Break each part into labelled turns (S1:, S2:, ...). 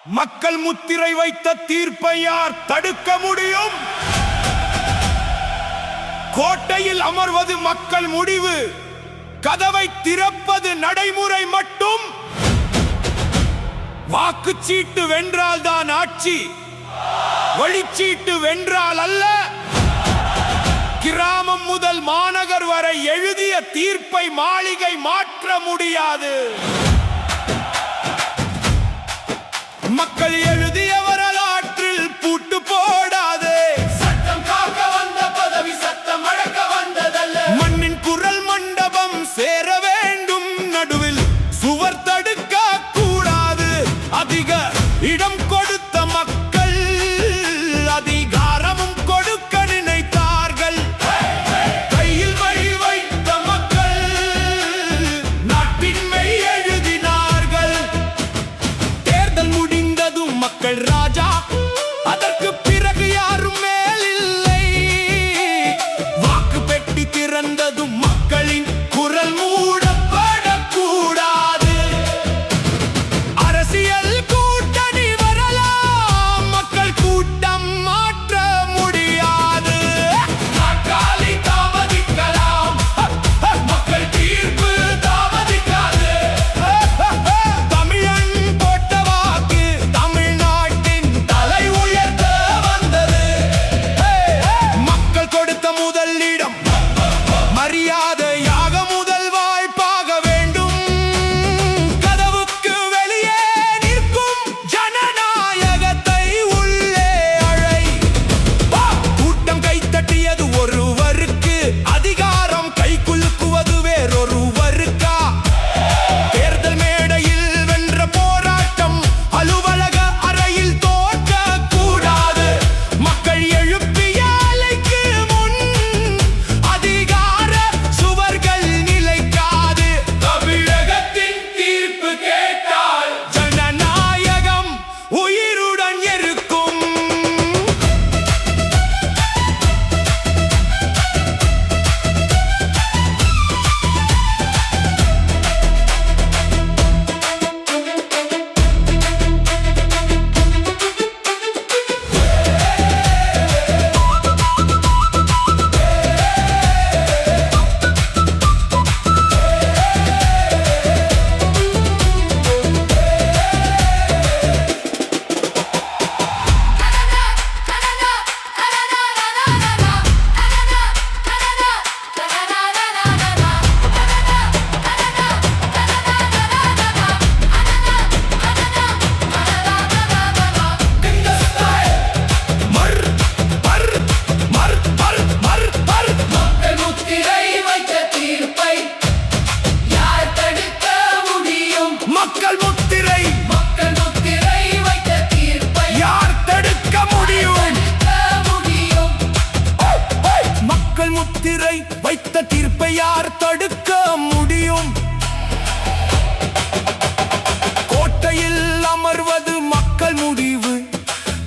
S1: மக்கள் முத்திரை வைத்த தீர்ப்பை யார் தடுக்க முடியும்? கோட்டையில் அமர்வது மக்கள் முடிவு, கதவை திறப்பது நடைமுறை மட்டும். வாக்குச்சீட்டு வென்றால் தான் ஆட்சி, வழிச்சீட்டு வென்றால் அல்ல. கிராமம் முதல் மாநகர் வரை எழுதிய தீர்ப்பை மாளிகை மாற்ற முடியாது. மக்கள் எழுதிய வரலாற்றில் பூட்டு போடாதே.
S2: சட்டம் காக்க வந்த பதவி சத்தம் அடக்க வந்ததல்ல.
S1: மண்ணின் குரல் மண்டபம் சேர வேண்டும், நடுவில் சுவர் தடுக்க கூடாது. அதிக இடம் கொடுத்த மக்கள் அதிகாரமும் கொடுக்க நினைத்தார்கள். கையில் மை வைத்த மக்கள் நாட்டின் மெய் எழுதினார்கள். தேர்தல் முடிந்ததும் மக்கள் ராஜா, அதற்கு பிறகு யாரும் மேலில்லை. வாக்கு பெட்டி திறந்ததும் மக்களின் குரல் மூடப்படக்கூடாது. அரசியல் கூட்டணி வரலாம், மக்கள் கூட்டம் மாற்ற முடியாது.
S2: நாற்காலி தாமதிக்கலாம், மக்கள் தீர்ப்பு தாமதிக்காது.
S1: தமிழன் போட்ட வாக்கு தமிழ்நாட்டின் தலை உயர்த்த வந்தது. மக்கள் கொடுத்த முதலிடம் மரியாதையாக முதல் வாய்ப்பாக வேண்டும். கதவுக்கு வெளியே நிற்கும் ஜனநாயகத்தை உள்ளே அழை. கூட்டம் கைத்தட்டியது ஒருவருக்கு, அதிகாரம் கைக்குலுக்குவது வேறொருவருக்கா? தேர்தல் மேடையில் வென்ற போராட்டம் அலுவலக அறையில் தோற்க கூடாது. மக்கள் எழுப்பிய அலைக்கு முன் அதிகார சுவர்கள் நிலைக்காது.
S2: தமிழகத்தின் தீர்ப்பு கேட்டால்
S1: ஜனநாயகம் உயிருடன் இருக்கும். மர் பர் மர் பர் மர் பர்.
S2: மக்கள் முத்திரை வைத்த தீர்ப்பை யார் தடுக்க முடியும்?
S1: மக்கள் முத்திரை
S2: மக்கள் முத்திரை வைத்த தீர்ப்பை
S1: யார் தடுக்க முடியும்?
S2: தடுக்க முடியும்?
S1: மக்கள் முத்திரை வைத்த தீர்ப்பை யார் தடுக்க முடியும்? கோட்டையில் அமர்வது மக்கள் முடிவு,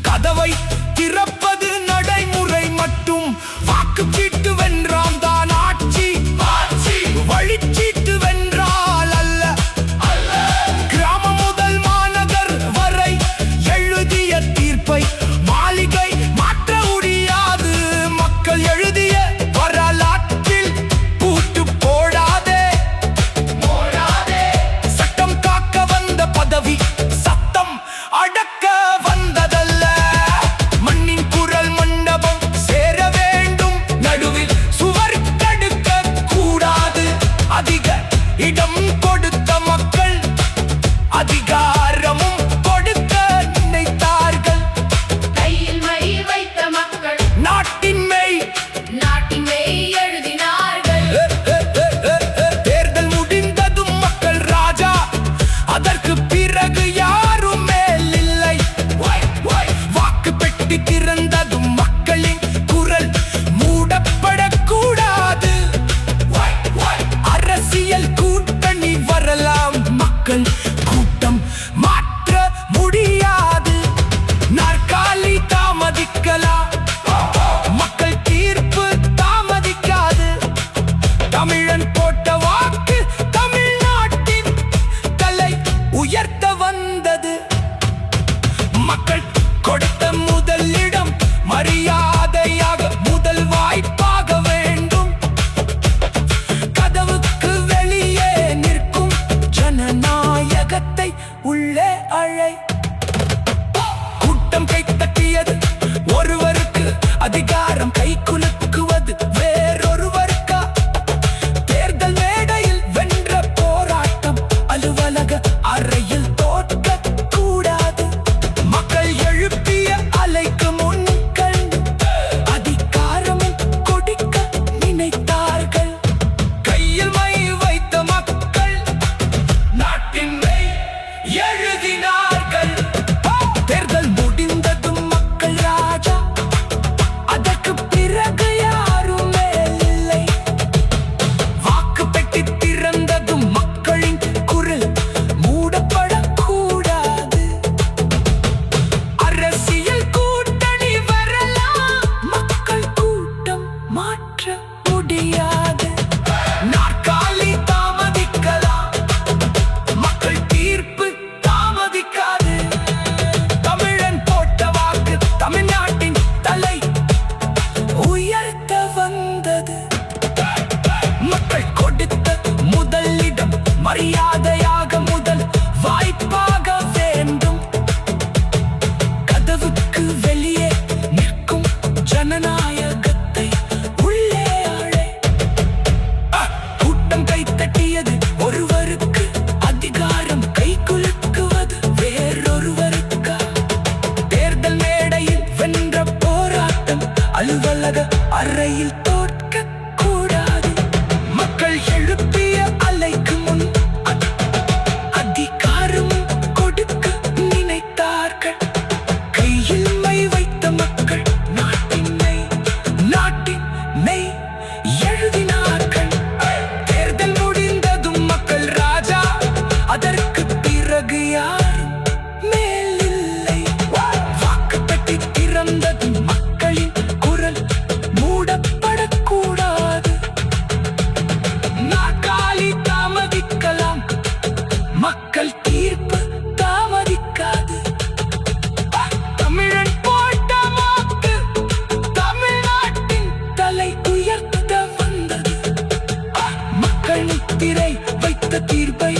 S1: கதவை திறப்பது நடைமுறை மட்டும். வாக்குச்சீட்டு வென்றால் தான் ஆட்சி,
S2: ஆட்சி
S1: வழிச்சீட்டு வென்றால் அல்ல. கிராமம் முதல் மாநகர் வரை எழுதிய தீர்ப்பை மாளிகை மாற்ற முடியாது. மக்கள் எழுதிய வரலாற்றில் பூட்டு போடாதே.
S2: போடாதே.
S1: சட்டம் காக்க வந்த பதவி சத்தம் அடக்க வந்ததல்ல. மண்ணின் குரல் மண்டபம் சேர வேண்டும், நடுவில் சுவர் தடுக்க கூடாது. அதிக இடம் கொடுத்த மக்கள் அதிகாரமும் கொடுக்க நினைத்தார்கள்.
S2: கையில் மை வைத்த மக்கள்
S1: நாட்டின் மெய்
S2: நாட்டின் மெய் எழுதினார்கள்.
S1: தேர்தல் முடிந்ததும் மக்கள் ராஜா, அதற்கு பிறகு யாரும் மேலில்லை. வாக்கு பெட்டி திறந்ததும் மக்களின் குரல் மூடப்படக்கூடாது. அரசியல் கூட்டணி வரலாம், மக்கள் கூட்டம் மாற்ற முடியாது. நாற்காலி தாமதிக்கலாம், மக்கள் தீர்ப்பு தாமதிக்காது. தமிழன் போட்ட வாக்கு தமிழ்நாட்டின் தலை உயர்த்த வந்தது. மக்கள் கொடுத்த முதலிடம் மரியாதையாக முதல் வாய்ப்பாக வேண்டும். கதவுக்கு வெளியே நிற்கும் ஜனநாயகத்தை உள்ளே அழை. கூட்டம் கைத்தட்டியது ஒருவருக்கு, அதிகாரம் கை குலுக்குவது வேறொருவருக்கா? தேர்தல் மேடையில் வென்ற போராட்டம் அலுவலக அறையில் தோற்க கூடாது. மக்கள் எழுப்பிய அலைக்கு முன் கண்டு அதிகாரமும் கொடுக்க நினைத்தார்கள். கையில் மை வைத்த மக்கள் நாட்டின் மெய் எழுதினார்கள். தேர்தல் முடிந்ததும் மக்கள் ராஜா, அதற்கு பிறகு யாரும் மேலில்லை. வாக்கு பெட்டி திறந்ததும் மக்களின் குரல் மூடப்படக்கூடாது. அரசியல் கூட்டணி வரலாம், மக்கள் கூட்டம் மாற்ற முடியாது. நாற்காலி தாமதிக்கலாம், மக்கள் தீர்ப்பு தாமதிக்காது. தமிழன் போட்ட வாக்கு தமிழ்நாட்டின் தலை உயர்த்த வந்தது. மக்கள் கொடுத்த முதலிடம் மரியாதையாக முதல் வாய்ப்பாக வேண்டும். கதவுக்கு வெளியே நிற்கும் ஜனநாயகத்தை உள்ளே அழை. கூட்டம் கைத்தட்டியது ஒருவருக்கு, அதிகாரம் கை குலுக்குவது வேறொருவருக்கா? தேர்தல் மேடையில் வென்ற போராட்டம் அலுவலக அறையில் தோற்க கூடாது. மக்கள் எழுப்பிய அலைக்கு முன் அதிகாரம் கொடுக்க நினைத்தார்கள். கையில் மை வைத்த மக்கள் நாட்டின் மெய் எழுதினார்கள். தேர்தல் முடிந்ததும் மக்கள் ராஜா, அதற்கு பிறகு யாரும் மேலில்லை. வாக்கு பெட்டி திறந்ததும் மக்களின் குரல் மூடப்படக்கூடாது. நாற்காலி தாமதிக்கலாம், மக்கள் தீர்ப்பு தாமதிக்காது. தமிழன் போட்ட வாக்கு தமிழ்நாட்டின் தலை உயர்த்த வந்தது. மக்கள் திரை வைத்த தீர்ப்பை